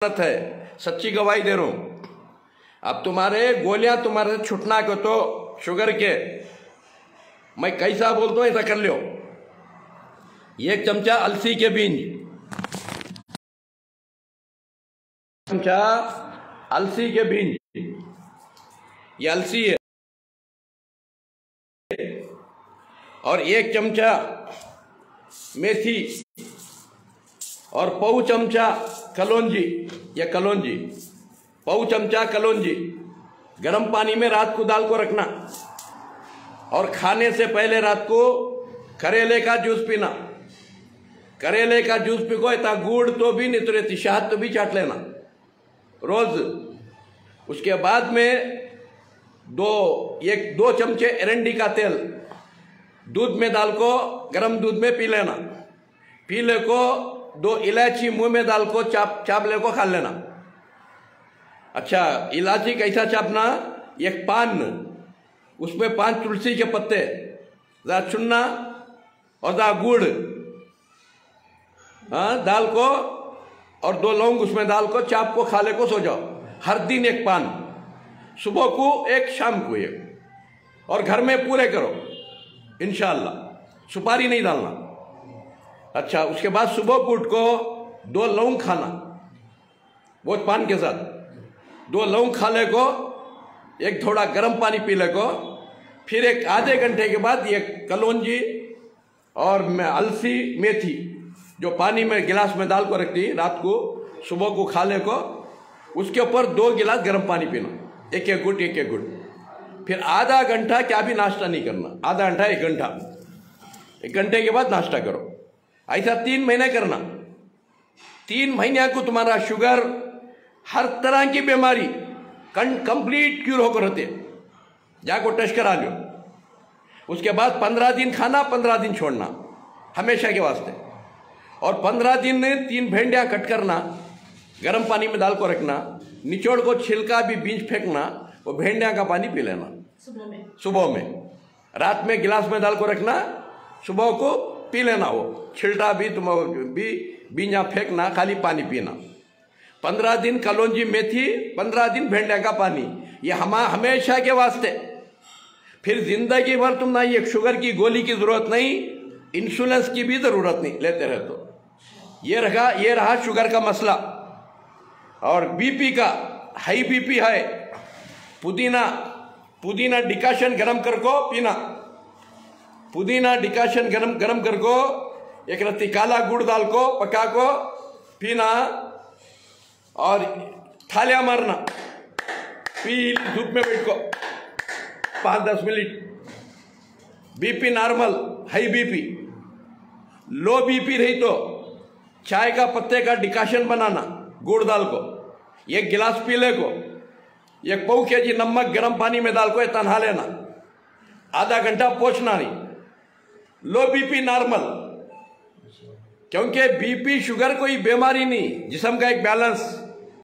है, सच्ची गवाही दे रहा हूं। अब तुम्हारे गोलियां तुम्हारे छुटना को तो शुगर के मैं कैसा बोलता हूं ऐसा कर लो। 1 चमचा अलसी के बीज, चमचा अलसी के बीज, ये अलसी है, और 1 चमचा मेथी और पौ चमचा कलौंजी, या कलौंजी, पौ चमचा कलौंजी गर्म पानी में रात को डाल को रखना, और खाने से पहले रात को करेले का जूस पीना। करेले का जूस पी को इतना गुड़ तो भी नहीं तो रहती, शहद तो भी चाट लेना रोज। उसके बाद में 2 चमचे एरंडी का तेल दूध में डाल को गर्म दूध में पी लेना। पीले को 2 इलायची मुंह में डाल को चापले को खा लेना। अच्छा, इलायची कैसा चापना? 1 पान, उसमें 5 तुलसी के पत्ते, जरा चुन्ना और जरा गुड़ दाल को, और 2 लौंग उसमें डाल को चाप को खा ले को सो जाओ। हर दिन 1 पान, सुबह को 1, शाम को 1, और घर में पूरे करो इंशाअल्लाह। सुपारी नहीं डालना। अच्छा, उसके बाद सुबह को उठ को 2 लौंग खाना, वो पान के साथ 2 लौंग खा ले को, एक थोड़ा गर्म पानी पी ले को, फिर एक आधे घंटे के बाद ये कलौंजी और अलसी मेथी जो पानी में गिलास में डाल को रखती रात को, सुबह को खा ले को, उसके ऊपर 2 गिलास गर्म पानी पीना, एक घुट एक घुट। फिर आधा घंटा क्या भी नाश्ता नहीं करना, आधा घंटा 1 घंटा, 1 घंटे के बाद नाश्ता करो। ऐसा 3 महीने करना। 3 महीने को तुम्हारा शुगर, हर तरह की बीमारी कंप्लीट क्यूर होकर रहते। जाको टेस्ट करा लो। उसके बाद 15 दिन खाना, 15 दिन छोड़ना, हमेशा के वास्ते। और 15 दिन में 3 भेंडियां कट करना, गर्म पानी में डाल को रखना, निचोड़ को छिलका भी बीज फेंकना, वो भेंडियां का पानी पी लेना सुबह में। रात में गिलास में डाल को रखना, सुबह को पी लेना। वो छिलटा भी तुम बीजा फेंकना, खाली पानी पीना। 15 दिन कलौंजी मेथी, 15 दिन भेंडिया का पानी, ये हमेशा के वास्ते। फिर जिंदगी भर तुम ना ये शुगर की गोली की जरूरत नहीं, इंसुलिन की भी जरूरत नहीं लेते रहे तो। ये रहा शुगर का मसला। और बीपी का, हाई बीपी है, पुदीना डिकाशन गरम कर को पीना। पुदीना डिकाशन गरम कर को, एक रत्ती काला गुड़ डाल को पका को पीना, और थालियां मारना, पी धूप में बैठ को 5-10 minute. BP normal, high BP, लो बीपी रही तो चाय का पत्ते का डिकाशन बनाना, गुड़ डाल को 1 गिलास पी ले को, 1 पौ केजी नमक गर्म पानी में डाल को इतना नहा लेना, आधा घंटा पोछना नहीं। लो बीपी नॉर्मल, क्योंकि बीपी शुगर कोई बीमारी नहीं, जिस्म का एक बैलेंस।